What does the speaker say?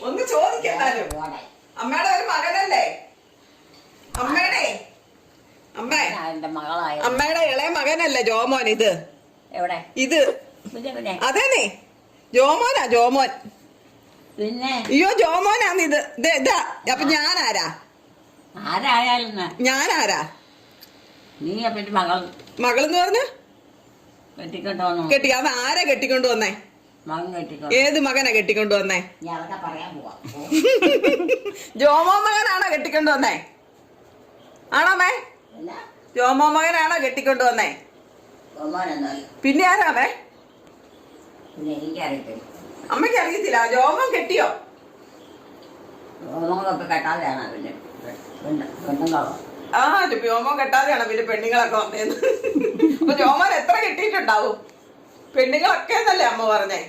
ഒന്ന് ചോദിക്കാലും. അമ്മയുടെ ഒരു മകനല്ലേ? അമ്മയുടെ അമ്മയുടെ ഇളയ മകനല്ലേ ജോമോൻ? ഇത് ഇത് അതേന്നേ ജോമോനാ, ജോമോൻ. പിന്നെ അയ്യോ ജോമോനാന്ന് ഇത്. ഇതാ അപ്പൊ ഞാനാരാ? ഞാനാരാ? നീ പിന്നെ മകളെന്ന് പറഞ്ഞ കെട്ടി അത് ആരാ കെട്ടിക്കൊണ്ട് വന്നേ? ഏത് മകനാ കെട്ടിക്കൊണ്ട് വന്നേ? ജോമോ മകനാണോ കെട്ടിക്കൊണ്ട് വന്നേ? ആണോ മേ? ജോമോ മകനാണോ കെട്ടിക്കൊണ്ട് വന്നേ? പിന്നെ ആരാമേ? അമ്മയ്ക്ക് അറിയത്തില്ല. ജോമോൻ കെട്ടിയോ? ആ ജോമോൻ കെട്ടാതെയാണ് പിന്നെ പെണ്ണുങ്ങളൊക്കെ വന്നേന്ന്. അപ്പൊ ജോമോൻ എത്ര കെട്ടിയിട്ടുണ്ടാവും? പെണ്ണുങ്ങളൊക്കെ എന്നല്ലേ അമ്മ പറഞ്ഞേ?